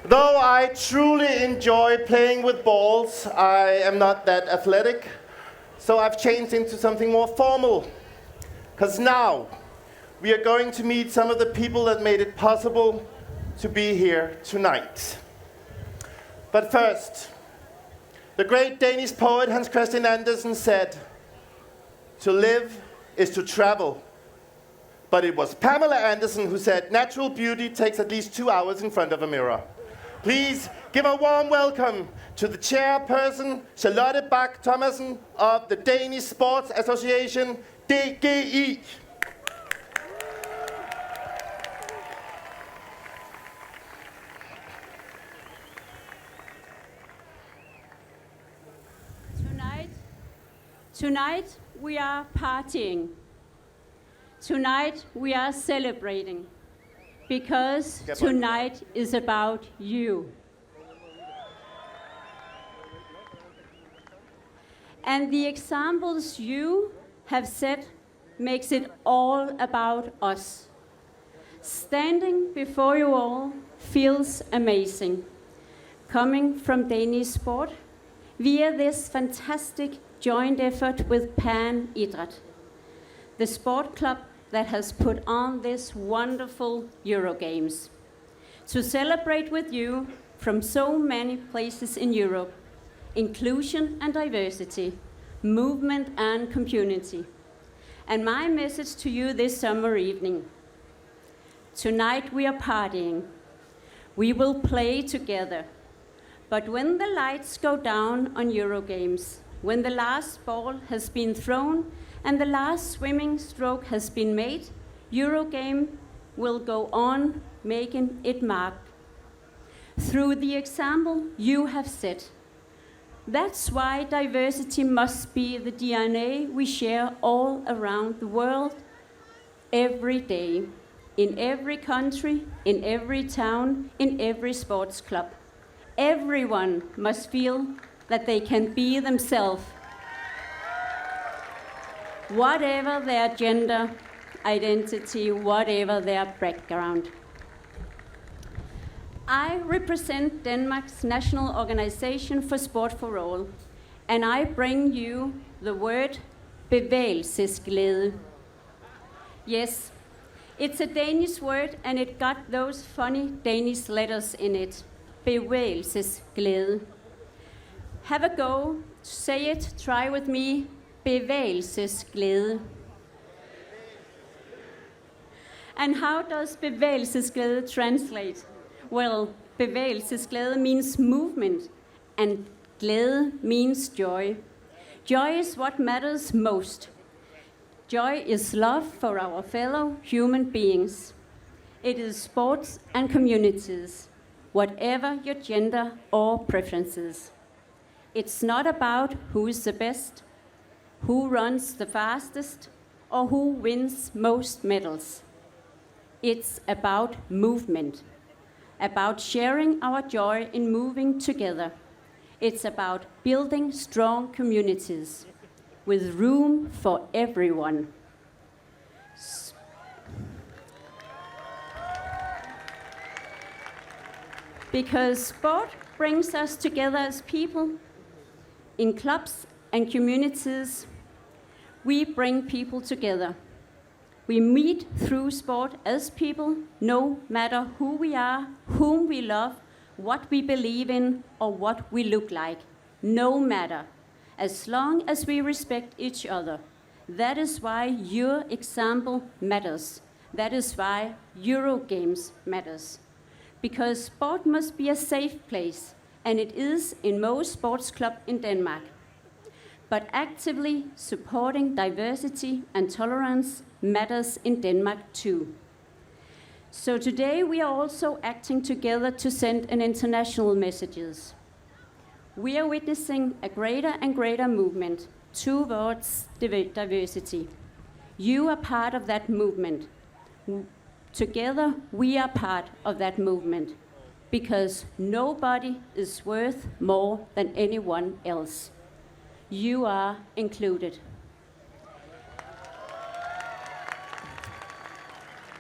Though I truly enjoy playing with balls, I am not that athletic, so I've changed into something more formal. Because now, we are going to meet some of the people that made it possible to be here tonight. But first, the great Danish poet Hans Christian Andersen said, "To live is to travel." But it was Pamela Anderson who said, "Natural beauty takes at least 2 hours in front of a mirror." Please give a warm welcome to the chairperson, Charlotte Bach Thomassen of the Danish Sports Association, DGI. Tonight we are partying. Tonight we are celebrating. Because tonight is about you. And the examples you have set makes it all about us. Standing before you all feels amazing. Coming from Danish sport via this fantastic joint effort with Idræt, the sport club that has put on this wonderful EuroGames. To celebrate with you from so many places in Europe, inclusion and diversity, movement and community. And my message to you this summer evening: tonight we are partying. We will play together. But when the lights go down on EuroGames, when the last ball has been thrown and the last swimming stroke has been made, EuroGame will go on making it mark through the example you have set. That's why diversity must be the DNA we share all around the world, every day, in every country, in every town, in every sports club. Everyone must feel that they can be themselves, whatever their gender identity, whatever their background. I represent Denmark's National Organization for Sport for All, and I bring you the word bevægelsesglæde. Yes, it's a Danish word, and it got those funny Danish letters in it. Bevægelsesglæde. Have a go, say it, try with me. Bevægelsesglæde. And how does bevægelsesglæde translate? Well, bevægelsesglæde means movement, and glæde means joy. Joy is what matters most. Joy is love for our fellow human beings. It is sports and communities, whatever your gender or preferences. It's not about who is the best, who runs the fastest, or who wins most medals. It's about movement, about sharing our joy in moving together. It's about building strong communities with room for everyone. Because sport brings us together as people. In clubs and communities, we bring people together. We meet through sport as people, no matter who we are, whom we love, what we believe in, or what we look like. No matter, as long as we respect each other. That is why your example matters. That is why EuroGames matters. Because sport must be a safe place, and it is in most sports clubs in Denmark. But actively supporting diversity and tolerance matters in Denmark too. So today we are also acting together to send an international messages. We are witnessing a greater and greater movement towards diversity. You are part of that movement. Together we are part of that movement, because nobody is worth more than anyone else. You are included.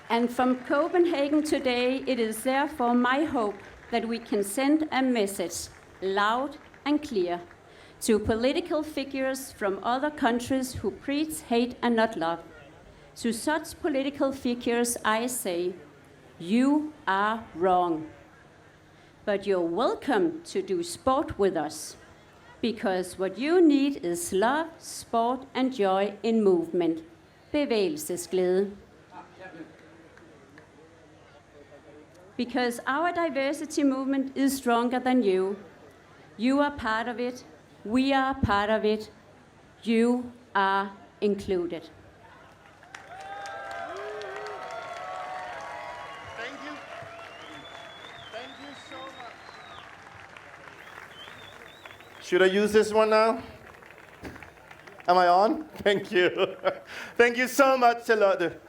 And from Copenhagen today, it is therefore my hope that we can send a message loud and clear to political figures from other countries who preach hate and not love. To such political figures, I say, you are wrong. But you're welcome to do sport with us, because what you need is love, sport and joy in movement. Bevægelsesglæde. Because our diversity movement is stronger than you. You are part of it. We are part of it. You are included. Thank you. Thank you so much. Should I use this one now? Am I on? Thank you. Thank you so much, Charlotte.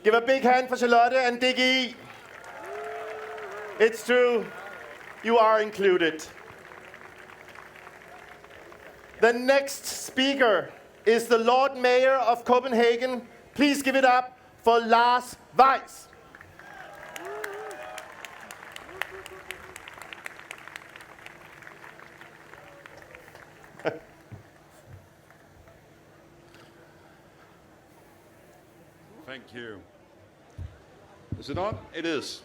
Give a big hand for Charlotte and Diggy. It's true. You are included. The next speaker is the Lord Mayor of Copenhagen. Please give it up for Lars Weiss. Thank you. Is it on? It is.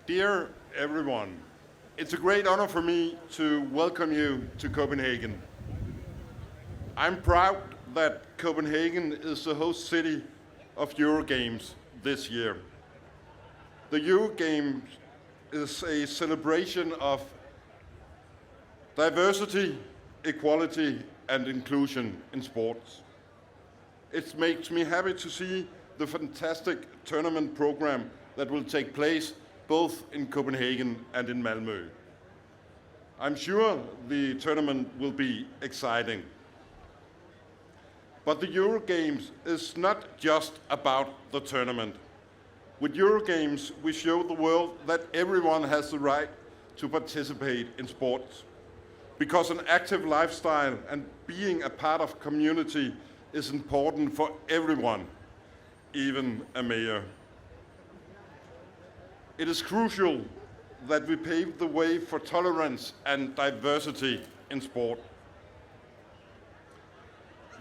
Dear everyone, it's a great honor for me to welcome you to Copenhagen. I'm proud that Copenhagen is the host city of EuroGames this year. The EuroGames is a celebration of diversity, equality, and inclusion in sports. It makes me happy to see the fantastic tournament program that will take place both in Copenhagen and in Malmö. I'm sure the tournament will be exciting. But the EuroGames is not just about the tournament. With EuroGames, we show the world that everyone has the right to participate in sports, because an active lifestyle and being a part of community is important for everyone, even a mayor. It is crucial that we pave the way for tolerance and diversity in sport.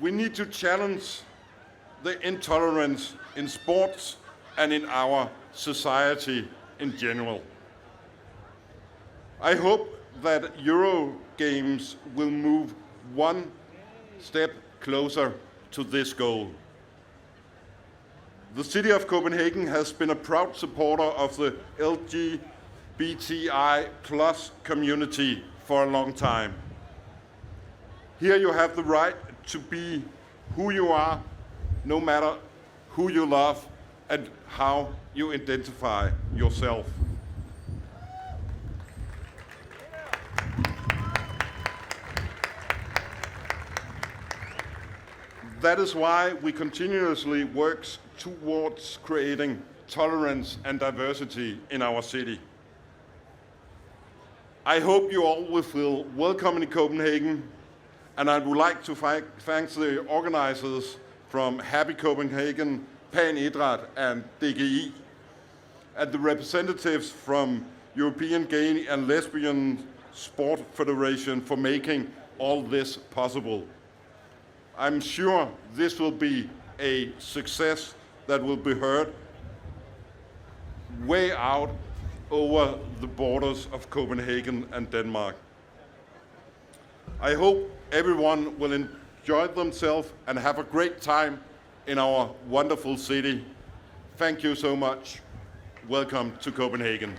We need to challenge the intolerance in sports and in our society in general. I hope that EuroGames will move one step closer to this goal. The city of Copenhagen has been a proud supporter of the LGBTI+ community for a long time. Here you have the right to be who you are, no matter who you love and how you identify yourself. That is why we continuously work towards creating tolerance and diversity in our city. I hope you all will feel welcome in Copenhagen, and I would like to thank the organizers from Happy Copenhagen, Idræt and DGI, and the representatives from European Gay and Lesbian Sport Federation for making all this possible. I'm sure this will be a success that will be heard way out over the borders of Copenhagen and Denmark. I hope everyone will enjoy themselves and have a great time in our wonderful city. Thank you so much. Welcome to Copenhagen.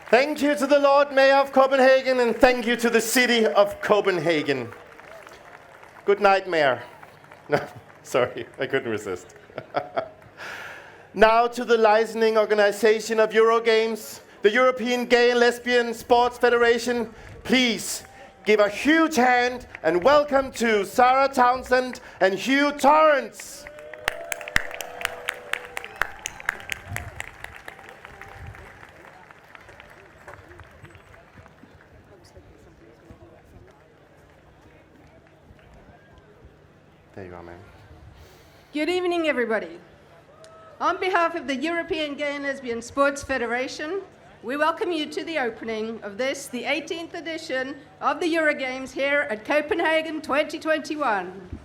Thank you to the Lord Mayor of Copenhagen, and thank you to the city of Copenhagen. Good night, Mayor. No, sorry, I couldn't resist. Now to the licensing organization of EuroGames, the European Gay and Lesbian Sports Federation. Please give a huge hand and welcome to Sarah Townsend and Hugh Torrance. There you are, man. Good evening, everybody. On behalf of the European Gay and Lesbian Sports Federation, we welcome you to the opening of this, the 18th edition of the EuroGames here at Copenhagen 2021.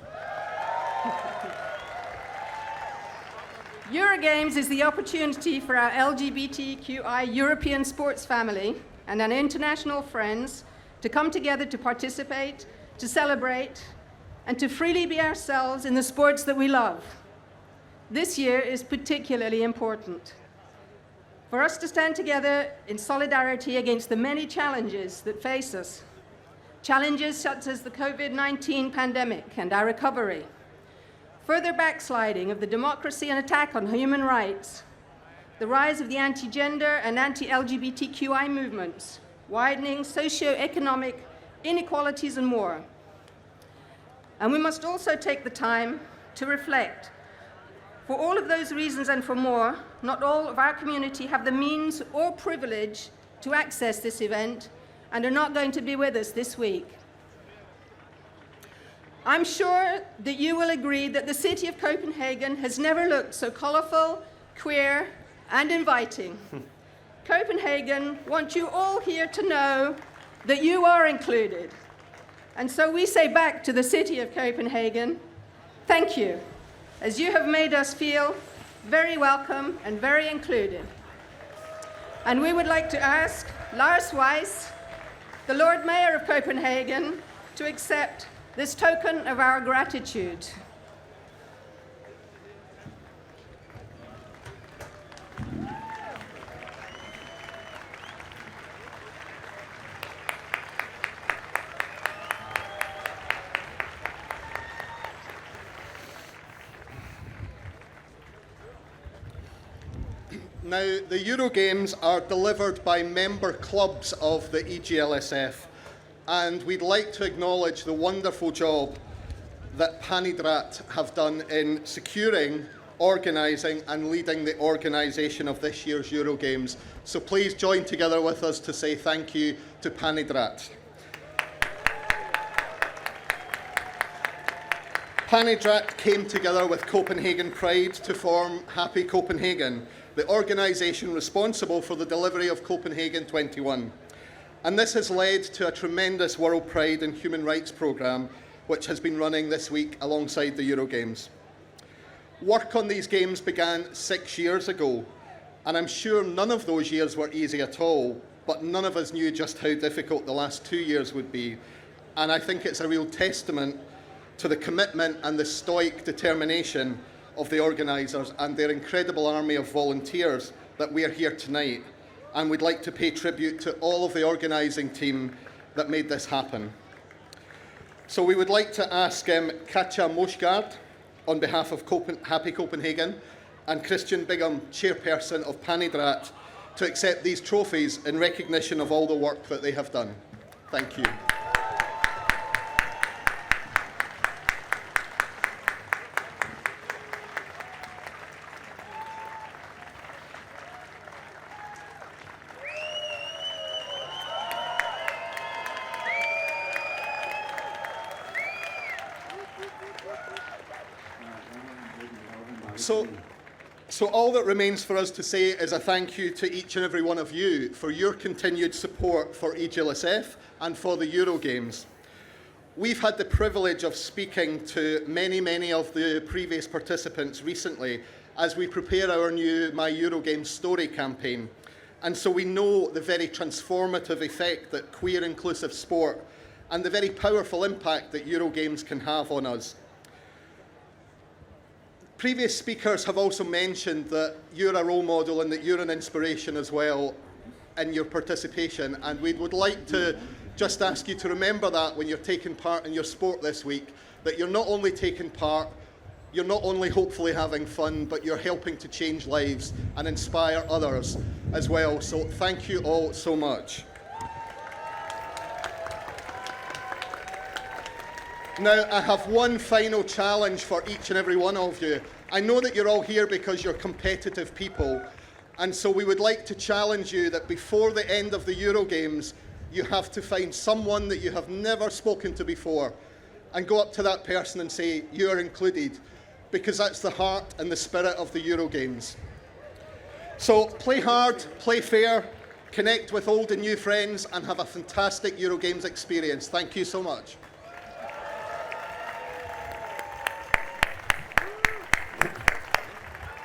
EuroGames is the opportunity for our LGBTQI European sports family and our international friends to come together to participate, to celebrate, and to freely be ourselves in the sports that we love. This year is particularly important for us to stand together in solidarity against the many challenges that face us. Challenges such as the COVID-19 pandemic and our recovery, further backsliding of the democracy and attack on human rights, the rise of the anti-gender and anti-LGBTQI movements, widening socio-economic inequalities and more. And we must also take the time to reflect. For all of those reasons and for more, not all of our community have the means or privilege to access this event and are not going to be with us this week. I'm sure that you will agree that the city of Copenhagen has never looked so colorful, queer, and inviting. Copenhagen wants you all here to know that you are included. And so we say back to the city of Copenhagen, thank you, as you have made us feel very welcome and very included. And we would like to ask Lars Weiss, the Lord Mayor of Copenhagen, to accept this token of our gratitude. Now, the EuroGames are delivered by member clubs of the EGLSF, and we'd like to acknowledge the wonderful job that Idræt have done in securing, organising and leading the organisation of this year's EuroGames. So please join together with us to say thank you to Idræt. Idræt came together with Copenhagen Pride to form Happy Copenhagen, the organisation responsible for the delivery of Copenhagen 21. And this has led to a tremendous World Pride and Human Rights programme, which has been running this week alongside the EuroGames. Work on these games began 6 years ago, and I'm sure none of those years were easy at all, but none of us knew just how difficult the last 2 years would be. And I think it's a real testament to the commitment and the stoic determination of the organisers and their incredible army of volunteers that we are here tonight. And we'd like to pay tribute to all of the organising team that made this happen. So we would like to ask Katja Moesgaard, on behalf of Happy Copenhagen, and Christian Bigom, Chairperson of Idræt, to accept these trophies in recognition of all the work that they have done. Thank you. So all that remains for us to say is a thank you to each and every one of you for your continued support for EGLSF and for the EuroGames. We've had the privilege of speaking to many of the previous participants recently as we prepare our new My EuroGames Story campaign. And so we know the very transformative effect that queer inclusive sport and the very powerful impact that EuroGames can have on us. Previous speakers have also mentioned that you're a role model and that you're an inspiration as well in your participation, and we would like to just ask you to remember that when you're taking part in your sport this week, that you're not only taking part, you're not only hopefully having fun, but you're helping to change lives and inspire others as well. So thank you all so much. Now, I have one final challenge for each and every one of you. I know that you're all here because you're competitive people, and so we would like to challenge you that before the end of the EuroGames, you have to find someone that you have never spoken to before and go up to that person and say, "You're included." because that's the heart and the spirit of the EuroGames. So play hard, play fair, connect with old and new friends, and have a fantastic EuroGames experience. Thank you so much.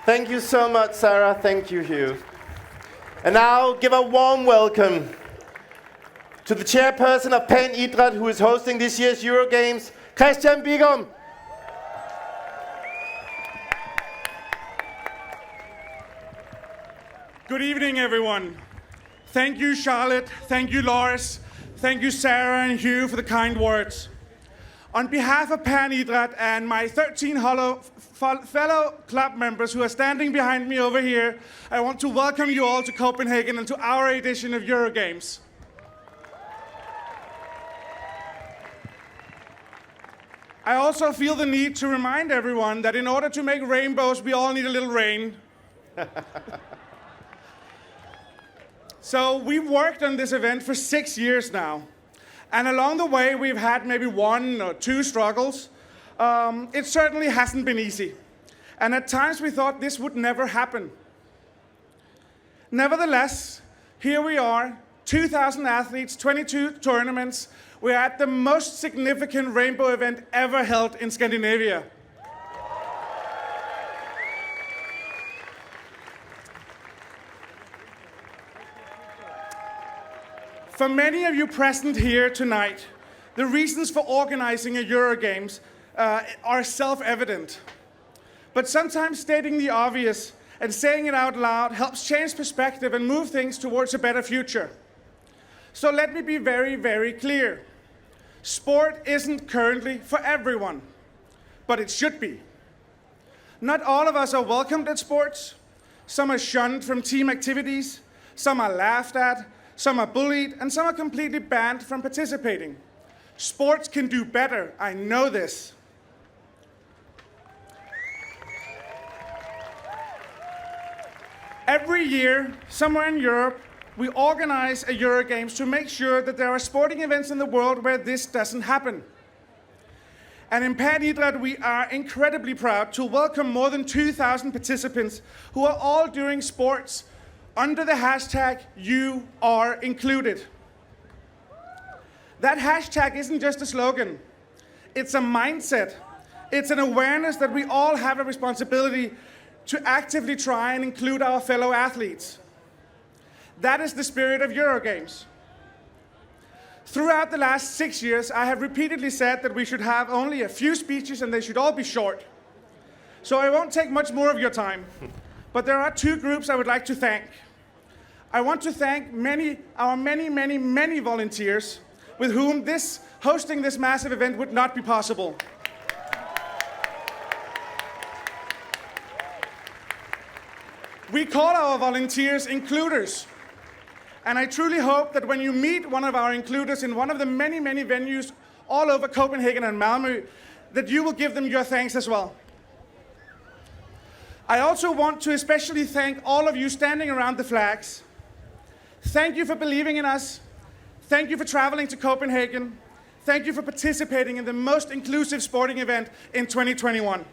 Thank you so much, Sarah. Thank you, Hugh. And now, give a warm welcome to the chairperson of PAN Idræt, who is hosting this year's EuroGames, Katja Bigom. Good evening, everyone. Thank you, Charlotte. Thank you, Lars. Thank you, Sarah and Hugh, for the kind words. On behalf of PAN Idræt and my 13 fellow club members who are standing behind me over here, I want to welcome you all to Copenhagen and to our edition of EuroGames. I also feel the need to remind everyone that in order to make rainbows, we all need a little rain. So we've worked on this event for 6 years now. And along the way, we've had maybe 1 or 2 struggles. It certainly hasn't been easy. And at times we thought this would never happen. Nevertheless, here we are, 2,000 athletes, 22 tournaments. We're at the most significant rainbow event ever held in Scandinavia. For many of you present here tonight, the reasons for organizing a EuroGames are self-evident. But sometimes stating the obvious and saying it out loud helps change perspective and move things towards a better future. So let me be very, very clear. Sport isn't currently for everyone, but it should be. Not all of us are welcomed at sports. Some are shunned from team activities. Some are laughed at. Some are bullied, and some are completely banned from participating. Sports can do better, I know this. Every year, somewhere in Europe, we organize a EuroGames to make sure that there are sporting events in the world where this doesn't happen. And in PAN Idræt, we are incredibly proud to welcome more than 2,000 participants who are all doing sports under the hashtag #YouAreIncluded. That hashtag isn't just a slogan, it's a mindset. It's an awareness that we all have a responsibility to actively try and include our fellow athletes. That is the spirit of EuroGames. Throughout the last 6 years, I have repeatedly said that we should have only a few speeches and they should all be short. So I won't take much more of your time, but there are 2 groups I would like to thank. I want to thank our many volunteers with whom hosting this massive event would not be possible. We call our volunteers includers. And I truly hope that when you meet one of our includers in one of the many venues all over Copenhagen and Malmö, that you will give them your thanks as well. I also want to especially thank all of you standing around the flags. Thank you for believing in us. Thank you for traveling to Copenhagen. Thank you for participating in the most inclusive sporting event in 2021.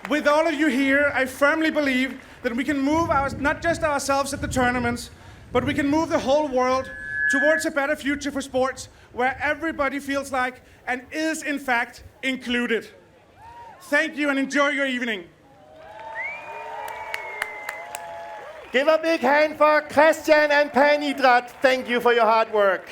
With all of you here, I firmly believe that we can move not just ourselves at the tournaments, but we can move the whole world towards a better future for sports where everybody feels like and is in fact included. Thank you and enjoy your evening. Give a big hand for Christian and PAN Idræt. Thank you for your hard work.